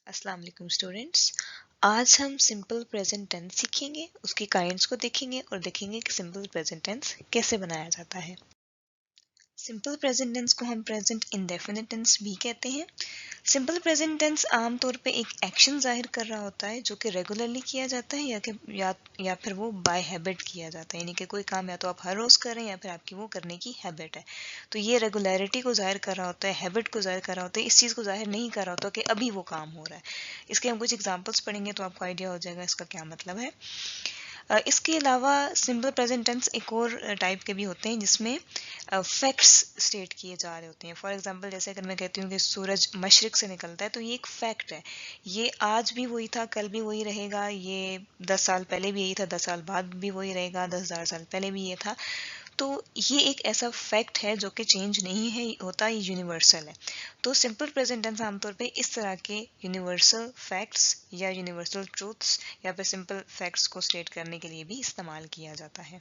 अस्सलाम वालेकुम स्टूडेंट्स। आज हम सिंपल प्रेजेंट टेंस सीखेंगे, उसकी काइंड्स को देखेंगे और देखेंगे कि सिंपल प्रेजेंट टेंस कैसे बनाया जाता है। सिंपल प्रेजेंट टेंस को हम प्रेजेंट इंडेफिनिट टेंस भी कहते हैं। सिंपल प्रेजेंट टेंस आमतौर पे एक एक्शन जाहिर कर रहा होता है जो कि रेगुलरली किया जाता है या फिर वो बाय हैबिट किया जाता है, यानी कि कोई काम या तो आप हर रोज़ कर रहे हैं या फिर आपकी वो करने की हैबिट है। तो ये रेगुलरिटी को जाहिर कर रहा होता है, हैबिट को जाहिर कर रहा होता है, इस चीज़ को जाहिर नहीं कर रहा होता कि अभी वो काम हो रहा है। इसके हम कुछ एग्जांपल्स पढ़ेंगे तो आपको आइडिया हो जाएगा इसका क्या मतलब है। इसके अलावा सिंपल प्रेजेंट टेंस एक और टाइप के भी होते हैं जिसमें फैक्ट्स स्टेट किए जा रहे होते हैं। फॉर एग्जांपल जैसे अगर मैं कहती हूँ कि सूरज मशरिक से निकलता है तो ये एक फैक्ट है। ये आज भी वही था, कल भी वही रहेगा, ये 10 साल पहले भी यही था, 10 साल बाद भी वही रहेगा, 10,000 साल पहले भी ये था। तो ये एक ऐसा फैक्ट है जो कि चेंज नहीं है होता, ये यूनिवर्सल है। तो सिंपल प्रेजेंट टेंस आमतौर पे इस तरह के यूनिवर्सल फैक्ट्स या यूनिवर्सल ट्रूथ्स या फिर सिंपल फैक्ट्स को स्टेट करने के लिए भी इस्तेमाल किया जाता है।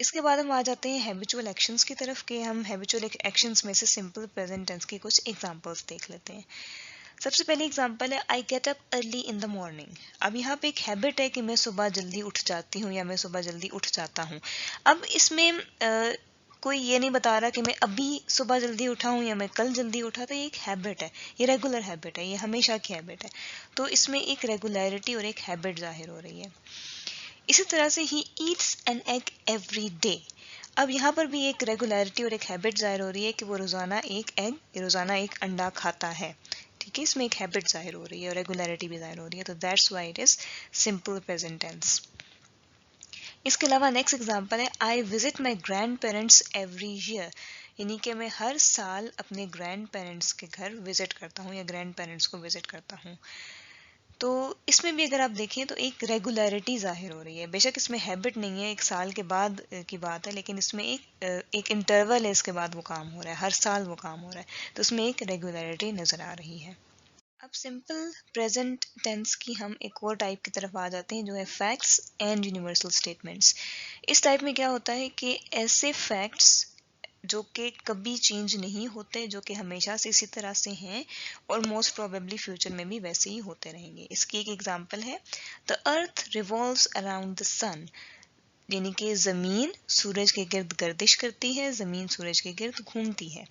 इसके बाद हम आ जाते हैं हैबिचुअल एक्शंस की तरफ कि हम हैबिचुअल एक्शंस में से सिंपल प्रेजेंट टेंस के कुछ एग्जांपल्स देख लेते हैं। सबसे पहली एग्जांपल है I get up early in the morning. अब यहाँ पे एक हैबिट है कि मैं सुबह जल्दी उठ जाती हूँ या मैं सुबह जल्दी उठ जाता हूँ। अब इसमें कोई ये नहीं बता रहा कि मैं अभी सुबह जल्दी उठा हूँ या मैं कल जल्दी उठा, तो ये एक हैबिट है, ये रेगुलर हैबिट है, ये हमेशा की हैबिट है। तो इसमें एक रेगुलरिटी और एक हैबिट जाहिर हो रही है। इसी तरह से he eats an egg every day. अब यहाँ पर भी एक रेगुलरिटी और एक हैबिट जाहिर हो रही है कि वो रोज़ाना एक अंडा खाता है। ठीक है, इसमें एक हैबिट जाहिर हो रही है और रेगुलरिटी भी जाहिर हो रही है, तो that's why it is simple present tense. इसके अलावा नेक्स्ट एग्जांपल है I visit my grandparents every year, यानी कि मैं हर साल अपने ग्रैंड पेरेंट्स के घर विजिट करता हूँ या ग्रैंड पेरेंट्स को विजिट करता हूँ। तो इसमें भी अगर आप देखें तो एक रेगुलरिटी जाहिर हो रही है। बेशक इसमें हैबिट नहीं है, एक साल के बाद की बात है, लेकिन इसमें एक इंटरवल है, इसके बाद वो काम हो रहा है, हर साल वो काम हो रहा है, तो उसमें एक रेगुलरिटी नज़र आ रही है। अब सिंपल प्रेजेंट टेंस की हम एक और टाइप की तरफ आ जाते हैं जो है फैक्ट्स एंड यूनिवर्सल स्टेटमेंट्स। इस टाइप में क्या होता है कि ऐसे फैक्ट्स जो कि कभी चेंज नहीं होते, जो कि हमेशा से इसी तरह से हैं और मोस्ट प्रोबेबली फ्यूचर में भी वैसे ही होते रहेंगे। इसकी एक एग्जांपल है the earth revolves around the sun, यानी कि ज़मीन सूरज के गिर्द गर्दिश करती है, ज़मीन सूरज के गिर्द घूमती है।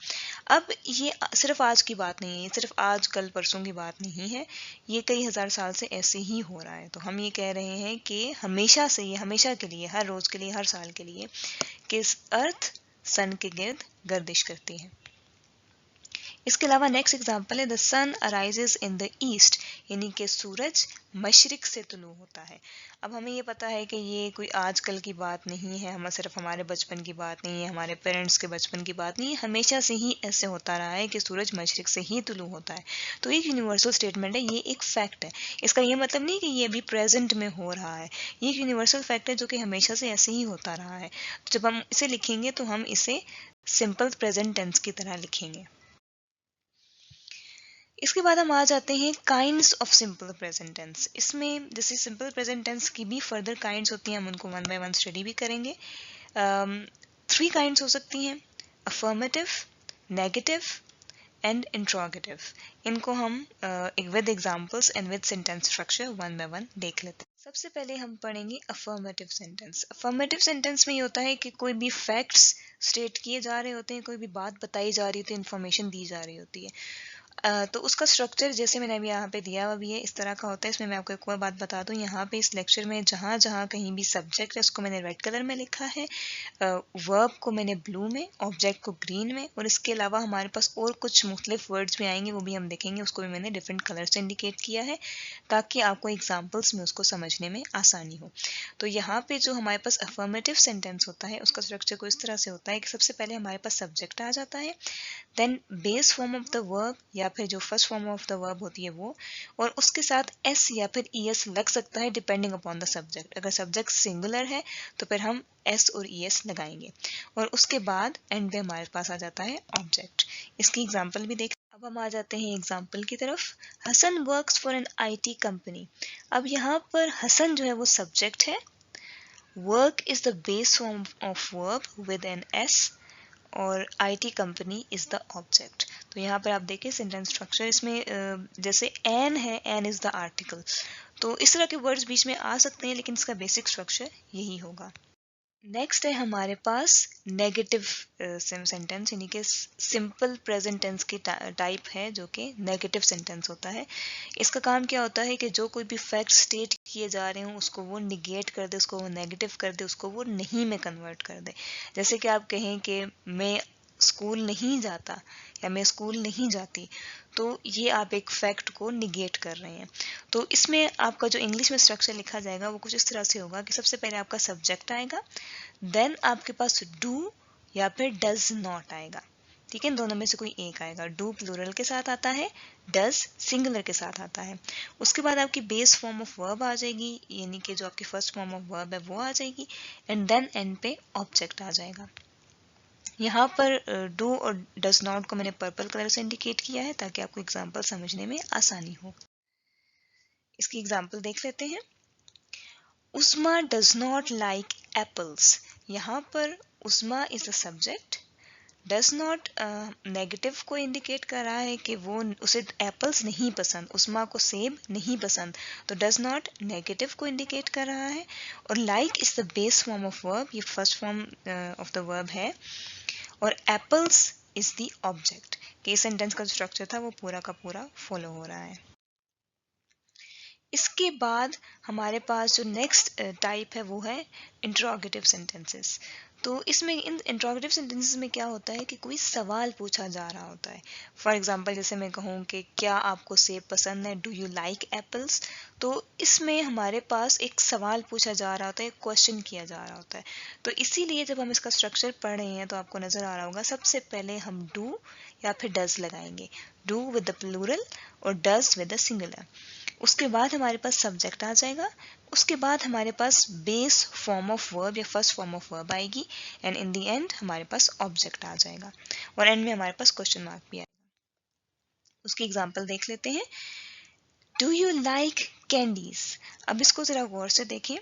अब ये सिर्फ आज की बात नहीं है, ये सिर्फ आज कल परसों की बात नहीं है, ये कई हजार साल से ऐसे ही हो रहा है। तो हम ये कह रहे हैं कि हमेशा से, ये हमेशा के लिए, हर रोज़ के लिए, हर साल के लिए कि अर्थ सन के गिर्द गर्दिश करती है। इसके अलावा नेक्स्ट एग्जांपल है the sun arises in the east, यानी कि सूरज मशरिक से तुलू होता है। अब हमें ये पता है कि ये कोई आजकल की बात नहीं है, हम सिर्फ हमारे बचपन की बात नहीं है, हमारे पेरेंट्स के बचपन की बात नहीं है, हमेशा से ही ऐसे होता रहा है कि सूरज मशरिक से ही तुलू होता है। तो एक यूनिवर्सल स्टेटमेंट है, ये एक फैक्ट है। इसका ये मतलब नहीं कि ये अभी प्रेजेंट में हो रहा है, ये एक यूनिवर्सल फैक्ट है जो कि हमेशा से ऐसे ही होता रहा है। तो जब हम इसे लिखेंगे तो हम इसे सिंपल प्रेजेंट टेंस की तरह लिखेंगे। इसके बाद हम आ जाते हैं kinds of simple present tense. इसमें जैसे सिंपल प्रेजेंट टेंस की भी फर्दर काइंड्स होती हैं, हम उनको वन बाय वन स्टडी भी करेंगे। 3 काइंड्स हो सकती हैं, अफर्मेटिव, नेगेटिव एंड इंट्रोगेटिव। इनको हम एक with examples and with sentence structure one by one देख लेते हैं। सबसे पहले हम पढ़ेंगे अफर्मेटिव सेंटेंस। अफर्मेटिव सेंटेंस में ये होता है कि कोई भी फैक्ट्स स्टेट किए जा रहे होते हैं, कोई भी बात बताई जा रही होती है, इन्फॉर्मेशन दी जा रही होती है। तो उसका स्ट्रक्चर जैसे मैंने अभी यहाँ पे दिया हुआ भी है, इस तरह का होता है। इसमें मैं आपको एक और बात बता दूँ, यहाँ पे इस लेक्चर में जहाँ जहाँ कहीं भी सब्जेक्ट है उसको मैंने रेड कलर में लिखा है, वर्ब को मैंने ब्लू में, ऑब्जेक्ट को ग्रीन में, और इसके अलावा हमारे पास और कुछ मुख्तलिफ वर्ड्स भी आएंगे, वो भी हम देखेंगे, उसको भी मैंने डिफरेंट कलर से इंडिकेट किया है ताकि आपको एग्जाम्पल्स में उसको समझने में आसानी हो। तो यहाँ पे जो हमारे पास अफर्मेटिव सेंटेंस होता है उसका स्ट्रक्चर को इस तरह से होता है कि सबसे पहले हमारे पास सब्जेक्ट आ जाता है, then base form of the verb या फिर जो first form of the verb होती है वो, और उसके साथ एस या फिर ई एस लग सकता है डिपेंडिंग अपॉन द सब्जेक्ट। अगर सब्जेक्ट सिंगुलर है तो फिर हम एस और ई एस लगाएंगे, और उसके बाद एंड में हमारे पास आ जाता है ऑब्जेक्ट। इसकी एग्जाम्पल भी देख। अब हम आ जाते हैं एग्जाम्पल की तरफ। Hasan works for an IT company. अब यहाँ पर हसन जो है वो सब्जेक्ट है, work is the base form of verb with an S, और IT company is the object. तो यहाँ पर आप देखिए सेंटेंस स्ट्रक्चर इसमें जैसे एन है, एन इज द आर्टिकल, तो इस तरह के वर्ड्स बीच में आ सकते हैं, लेकिन इसका बेसिक स्ट्रक्चर यही होगा। नेक्स्ट है हमारे पास नेगेटिव सेंटेंस, यानी कि सिंपल प्रेजेंट टेंस की टाइप है जो कि नेगेटिव सेंटेंस होता है। इसका काम क्या होता है कि जो कोई भी फैक्ट स्टेट किए जा रहे हो उसको वो निगेट कर दे, उसको वो नेगेटिव कर दे, उसको वो नहीं में कन्वर्ट कर दे। जैसे कि आप कहें कि मैं स्कूल नहीं जाता या मैं स्कूल नहीं जाती, तो ये आप एक फैक्ट को निगेट कर रहे हैं। तो इसमें आपका जो इंग्लिश में स्ट्रक्चर लिखा जाएगा वो कुछ इस तरह से होगा कि सबसे पहले आपका सब्जेक्ट आएगा, देन आपके पास डू या फिर डज नॉट आएगा। ठीक है, दोनों में से कोई एक आएगा। डू प्लूरल के साथ आता है, डज सिंगुलर के साथ आता है। उसके बाद आपकी बेस फॉर्म ऑफ वर्ब आ जाएगी, यानी कि जो आपकी फर्स्ट फॉर्म ऑफ वर्ब है वो आ जाएगी, एंड देन एंड पे ऑब्जेक्ट आ जाएगा। यहाँ पर डू और डज नॉट को मैंने पर्पल कलर से इंडिकेट किया है ताकि आपको एग्जाम्पल समझने में आसानी हो। इसकी एग्जाम्पल देख लेते हैं। Usma does not like apples. यहाँ पर Usma is the subject, does not negative को इंडिकेट कर रहा है कि वो उसे एप्पल्स नहीं पसंद, उस्मा को सेब नहीं पसंद, तो डज नॉट नेगेटिव को इंडिकेट कर रहा है। और like is the base form of verb, ये first form of the verb है, और एप्पल्स इज द ऑब्जेक्ट। कि सेंटेंस का जो स्ट्रक्चर था वो पूरा का पूरा फॉलो हो रहा है। इसके बाद हमारे पास जो नेक्स्ट टाइप है वो है इंट्रोगेटिव सेंटेंसेस। तो इसमें इन इंट्रोगेटिव सेंटेंसेस में क्या होता है कि कोई सवाल पूछा जा रहा होता है। फॉर एग्जांपल जैसे मैं कहूँ कि क्या आपको सेब पसंद है, डू यू लाइक एप्पल्स, तो इसमें हमारे पास एक सवाल पूछा जा रहा होता है, एक क्वेश्चन किया जा रहा होता है। तो इसीलिए जब हम इसका स्ट्रक्चर पढ़ रहे हैं तो आपको नजर आ रहा होगा सबसे पहले हम डू या फिर डज लगाएंगे, डू विद द प्लूरल और डज विद द सिंगुलर। उसके बाद हमारे पास सब्जेक्ट आ जाएगा, उसके बाद हमारे पास बेस फॉर्म ऑफ वर्ब या फर्स्ट फॉर्म ऑफ वर्ब आएगी, एंड इन द एंड हमारे पास ऑब्जेक्ट आ जाएगा, और एंड में हमारे पास क्वेश्चन मार्क भी आएगा। उसकी एग्जांपल देख लेते हैं। Do you like candies. अब इसको जरा गौर से देखें।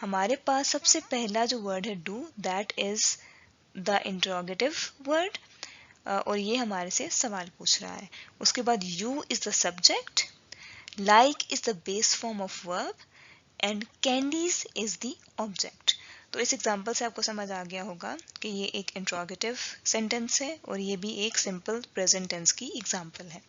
हमारे पास सबसे पहला जो वर्ड है do, that is the interrogative word, और ये हमारे से सवाल पूछ रहा है। उसके बाद you is the subject, like is the base form of verb and candies is the object। तो इस एग्जाम्पल से आपको समझ आ गया होगा कि ये एक इंट्रोगेटिव सेंटेंस है और ये भी एक सिंपल प्रेजेंट टेंस की एग्जाम्पल है।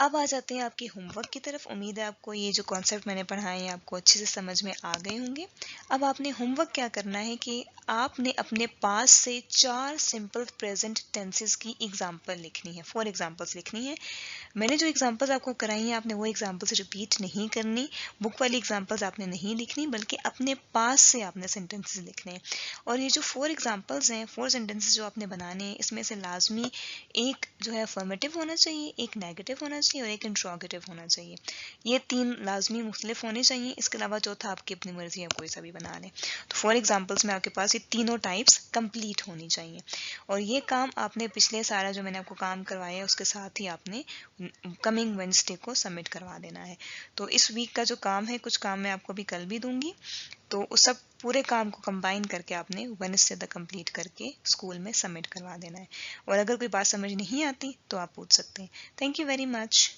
अब आ जाते हैं आपके होमवर्क की तरफ। उम्मीद है आपको ये जो कॉन्सेप्ट मैंने पढ़ाए हैं आपको अच्छे से समझ में आ गए होंगे। अब आपने होमवर्क क्या करना है कि आपने अपने पास से 4 सिंपल प्रेजेंट टेंसेस की एग्जाम्पल लिखनी है, 4 एग्जाम्पल्स लिखनी है। मैंने जो एग्जाम्पल्स आपको कराई हैं आपने वो एग्जाम्पल्स रिपीट नहीं करनी, बुक वाली एग्जाम्पल्स आपने नहीं लिखनी, बल्कि अपने पास से आपने सेंटेंसेस लिखने हैं। और ये जो 4 एग्जाम्पल्स हैं, 4 सेंटेंसेस जो आपने बनाने हैं, इसमें से लाजमी एक जो है अफर्मेटिव होना चाहिए, एक नेगेटिव होना चाहिए और एक इंट्रोगेटिव होना चाहिए। ये 3 लाजमी मुख्तलिफ होने चाहिए। इसके अलावा चौथा आपकी अपनी मर्जी है, कोई सा भी बना लें। तो 4 एग्जाम्पल्स में आपके पास ये तीनों टाइप्स कंप्लीट होनी चाहिए, और ये काम आपने पिछले सारा जो मैंने आपको काम करवाया है उसके साथ ही आपने कमिंग वेडनेसडे को सबमिट करवा देना है। तो इस वीक का जो काम है, कुछ काम मैं आपको भी कल भी दूंगी, तो उस सब पूरे काम को कंबाइन करके आपने वेडनेसडे तक कंप्लीट करके स्कूल में सबमिट करवा देना है। और अगर कोई बात समझ नहीं आती तो आप पूछ सकते हैं। Thank you very much.